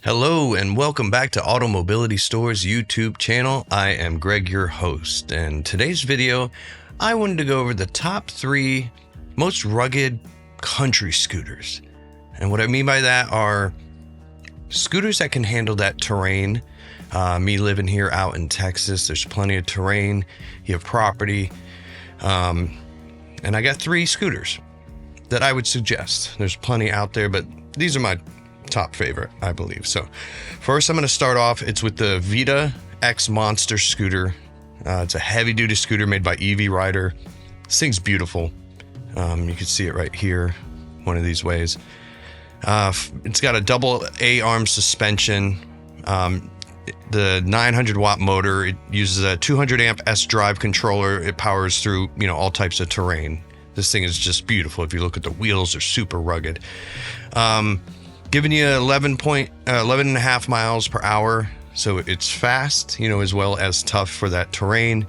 Hello and welcome back to AutoMobility Store's YouTube channel. I am Greg, your host, and today's video, I wanted to go over the top 3 most rugged country scooters. And what I mean by that are scooters that can handle that terrain. Me living here out in Texas, there's plenty of terrain, you have property, and I got 3 scooters that I would suggest. There's plenty out there, but these are my top favorite, I believe. So first I'm going to start off, it's with the Vita X Monster scooter. It's a heavy duty scooter made by EV Rider. This thing's beautiful. You can see it right here, one of these ways. It's got a double A-arm suspension. The 900 watt motor, it uses a 200 amp S drive controller. It powers through, all types of terrain. This thing is just beautiful. If you look at the wheels, they're super rugged. Giving you 11.5 miles per hour, so it's fast, as well as tough for that terrain.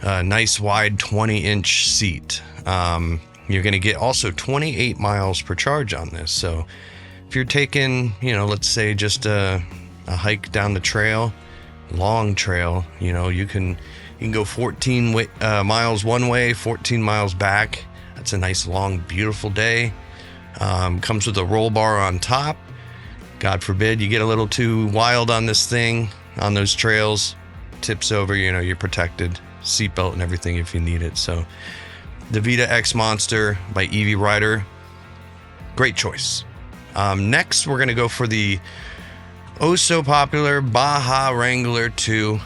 Nice wide 20-inch seat. You're going to get also 28 miles per charge on this. So if you're taking, let's say just a hike down the trail, long trail, you can go 14 miles one way, 14 miles back. That's a nice long beautiful day. Comes with a roll bar on top. God forbid you get a little too wild on this thing, on those trails, tips over, you're protected, seatbelt and everything if you need it. So the Vita X Monster by EV Rider, great choice. Next we're going to go for the oh so popular Baja Wrangler 2.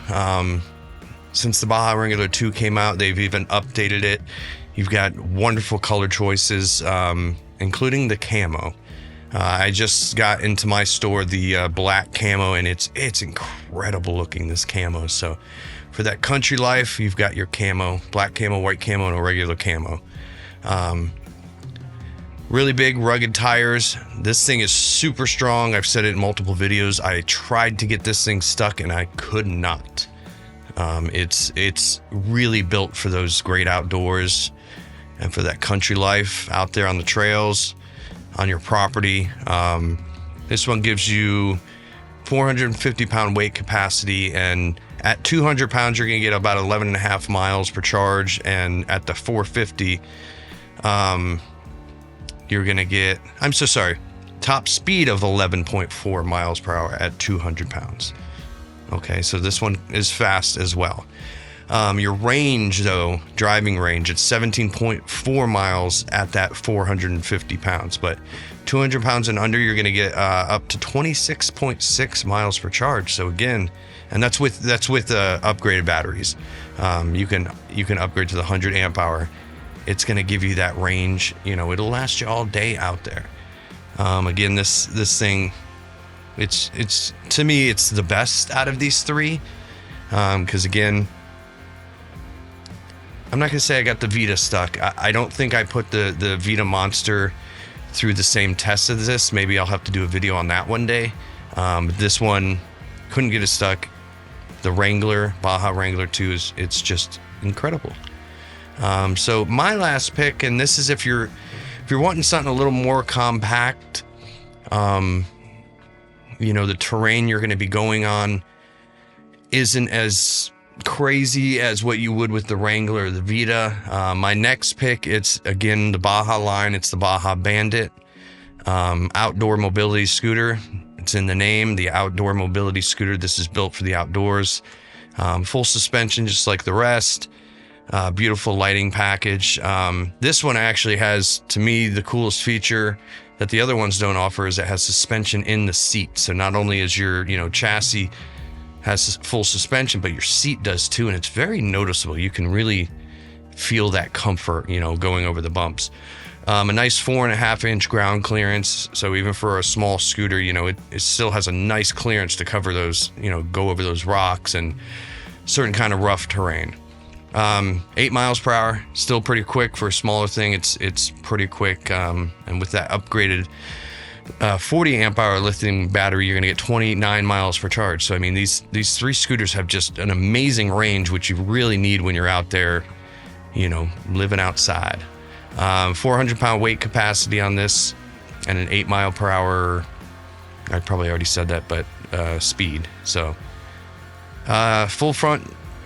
Since the Baja Wrangler 2 came out, they've even updated it. You've got wonderful color choices, including the camo. I just got into my store the black camo, and it's incredible looking, this camo. So for that country life, you've got your camo, black camo, white camo, and a regular camo. Really big rugged tires. This thing is super strong. I've said it in multiple videos. I tried to get this thing stuck and I could not. It's really built for those great outdoors and for that country life out there on the trails, on your property. This one gives you 450 pound weight capacity, and at 200 pounds you're gonna get about 11.5 miles per charge, and at the 450 you're gonna get, top speed of 11.4 miles per hour at 200 pounds. Okay, so this one is fast as well. Your range, though, driving range, it's 17.4 miles at that 450 pounds. But 200 pounds and under, you're going to get up to 26.6 miles per charge. So again, and that's with upgraded batteries. You can upgrade to the 100 amp hour. It's going to give you that range. It'll last you all day out there. Again, this thing, it's to me, it's the best out of these 3. Because again, I'm not gonna say I got the Vita stuck. I don't think I put the Vita Monster through the same test as this. Maybe I'll have to do a video on that one day. This one couldn't get it stuck. The Wrangler, Baja Wrangler 2 it's just incredible. So my last pick, and this is if you're wanting something a little more compact, the terrain you're going to be going on isn't as crazy as what you would with the Wrangler or the Vita. My next pick, it's again the Baja line. It's the Baja Bandit outdoor mobility scooter. It's in the name, the outdoor mobility scooter. This is built for the outdoors. Full suspension, just like the rest. Beautiful lighting package. This one actually has, to me, the coolest feature that the other ones don't offer is it has suspension in the seat. So not only is your chassis has full suspension, but your seat does too, and it's very noticeable. You can really feel that comfort, going over the bumps. A nice 4.5 inch ground clearance, so even for a small scooter, it still has a nice clearance to cover those, go over those rocks and certain kind of rough terrain. 8 miles per hour, still pretty quick for a smaller thing. It's pretty quick, and with that upgraded 40 amp hour lithium battery, you're going to get 29 miles per charge. So I mean, these 3 scooters have just an amazing range, which you really need when you're out there, living outside. 400 pound weight capacity on this, and an 8 mile per hour I probably already said that, but speed. So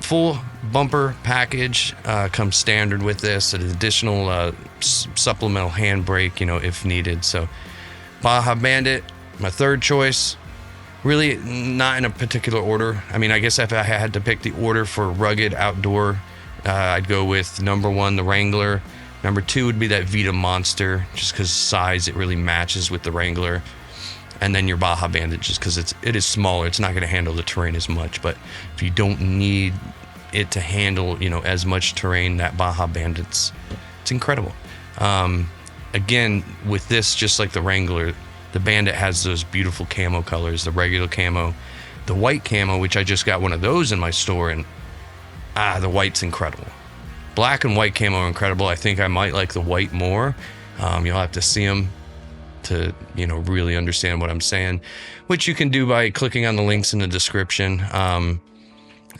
full bumper package comes standard with this. An additional supplemental handbrake, if needed. So Baja Bandit, my third choice. Really not in a particular order. I mean, I guess if I had to pick the order for rugged outdoor, I'd go with number 1, the Wrangler. Number 2 would be that Vita Monster, just because size, it really matches with the Wrangler. And then your Baja Bandit, just because it is smaller. It's not going to handle the terrain as much. But if you don't need it to handle, as much terrain, that Baja Bandit's, it's incredible. Again, with this, just like the Wrangler, the Bandit has those beautiful camo colors, the regular camo, the white camo, which I just got one of those in my store, and the white's incredible. Black and white camo are incredible. I think I might like the white more. You'll have to see them to really understand what I'm saying, which you can do by clicking on the links in the description.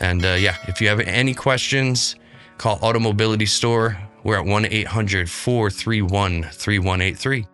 If you have any questions, call AutoMobility Store. We're at 1-800-431-3183.